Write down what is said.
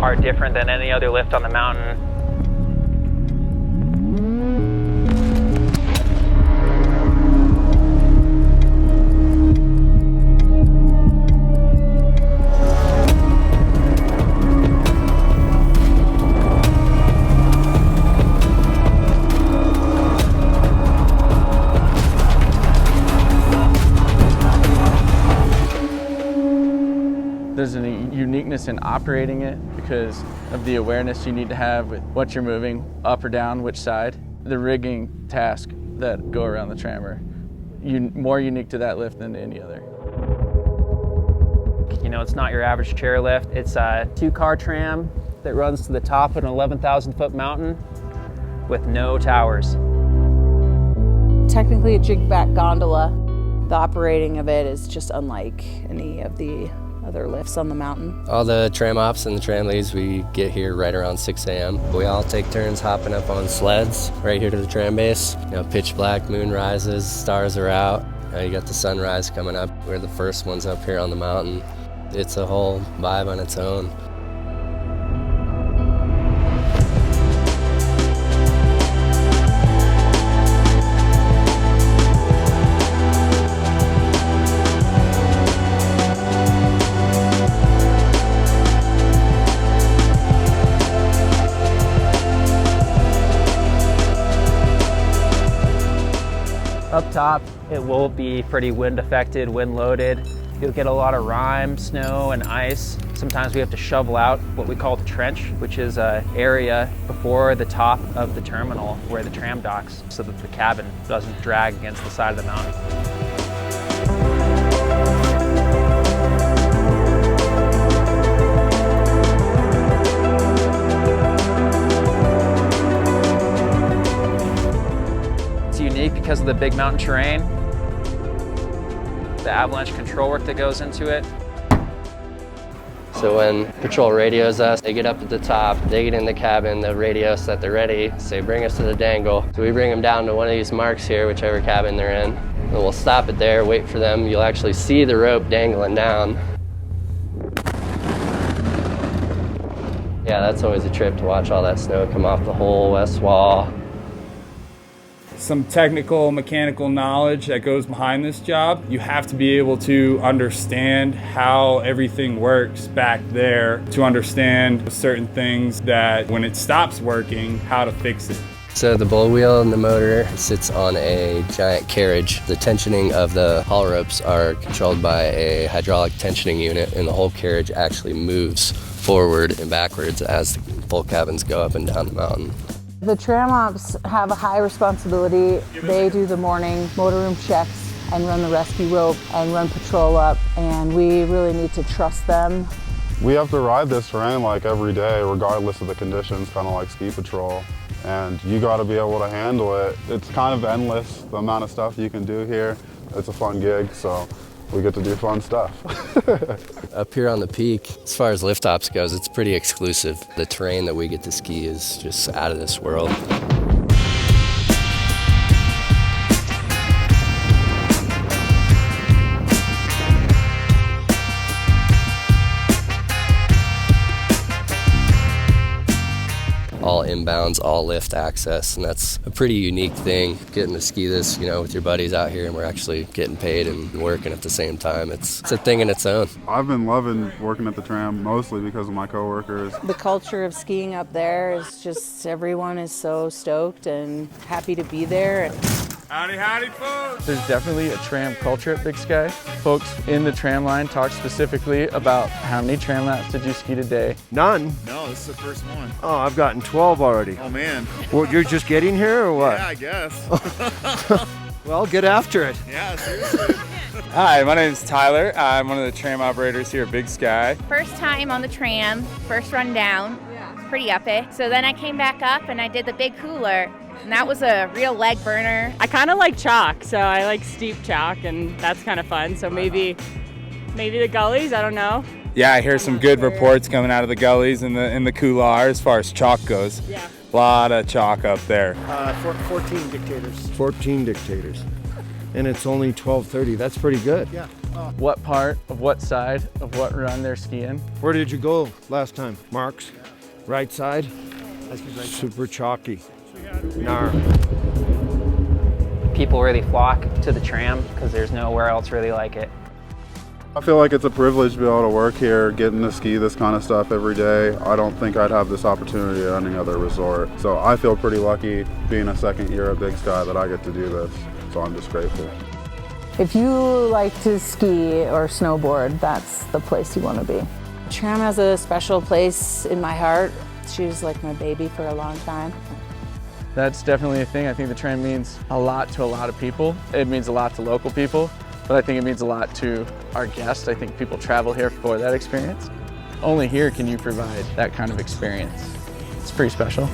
are different than any other lift on the mountain. There's a uniqueness in operating it because of the awareness you need to have with what you're moving, up or down, which side. The rigging tasks that go around the tram are more unique to that lift than any other. You know, it's not your average chairlift. It's a 2-car tram that runs to the top of an 11,000-foot mountain with no towers. Technically a jig-back gondola. The operating of it is just unlike any of the other lifts on the mountain. All the tram ops and the tram leads, we get here right around 6 a.m. We all take turns hopping up on sleds right here to the tram base. You know, pitch black, moon rises, stars are out. You got the sunrise coming up. We're the first ones up here on the mountain. It's a whole vibe on its own. Up top, it will be pretty wind affected, wind loaded. You'll get a lot of rime, snow, and ice. Sometimes we have to shovel out what we call the trench, which is an area before the top of the terminal where the tram docks so that the cabin doesn't drag against the side of the mountain. Unique because of the big mountain terrain, the avalanche control work that goes into it. So when patrol radios us, they get up at the top, they get in the cabin, the radio us that they're ready, say bring us to the dangle. So we bring them down to one of these marks here, whichever cabin they're in, and we'll stop it there, wait for them. You'll actually see the rope dangling down. Yeah, that's always a trip to watch all that snow come off the whole west wall. Some technical mechanical knowledge that goes behind this job. You have to be able to understand how everything works back there, to understand certain things that when it stops working, how to fix it. So the bull wheel and the motor sits on a giant carriage. The tensioning of the haul ropes are controlled by a hydraulic tensioning unit, and the whole carriage actually moves forward and backwards as the full cabins go up and down the mountain. The tram ops have a high responsibility. They do the morning motor room checks and run the rescue rope and run patrol up, and we really need to trust them. We have to ride this terrain like every day, regardless of the conditions, kind of like ski patrol. And you got to be able to handle it. It's kind of endless, the amount of stuff you can do here. It's a fun gig, so we get to do fun stuff. Up here on the peak, as far as lift ops goes, it's pretty exclusive. The terrain that we get to ski is just out of this world. All inbounds, all lift access, and that's a pretty unique thing, getting to ski this, you know, with your buddies out here, and we're actually getting paid and working at the same time. It's a thing in its own. I've been loving working at the tram, mostly because of my coworkers. The culture of skiing up there is just, everyone is so stoked and happy to be there. Howdy, howdy, folks! There's definitely a tram culture at Big Sky. Folks in the tram line talk specifically about how many tram laps did you ski today? None. No, this is the first one. Oh, I've gotten 12 already. Oh, man. Well, you're just getting here or what? Yeah, I guess. Well, get after it. Yeah, seriously. Hi, my name is Tyler. I'm one of the tram operators here at Big Sky. First time on the tram, first run down. It's pretty epic. So then I came back up and I did the big cooler. And that was a real leg burner. I kind of like chalk, so I like steep chalk, and that's kind of fun. So maybe the gullies, I don't know. Yeah, I hear some good reports coming out of the gullies and the couloir as far as chalk goes. Yeah. A lot of chalk up there. 14 dictators. 14 dictators. And it's only 12:30. That's pretty good. Yeah. what part of what side of what run they're skiing. Where did you go last time? Mark's? Right side? Super chalky. Nar. People really flock to the tram because there's nowhere else really like it. I feel like it's a privilege to be able to work here, getting to ski this kind of stuff every day. I don't think I'd have this opportunity at any other resort. So I feel pretty lucky being a second year at Big Sky that I get to do this. So I'm just grateful. If you like to ski or snowboard, that's the place you want to be. Tram has a special place in my heart. She was like my baby for a long time. That's definitely a thing. I think the tram means a lot to a lot of people. It means a lot to local people, but I think it means a lot to our guests. I think people travel here for that experience. Only here can you provide that kind of experience. It's pretty special.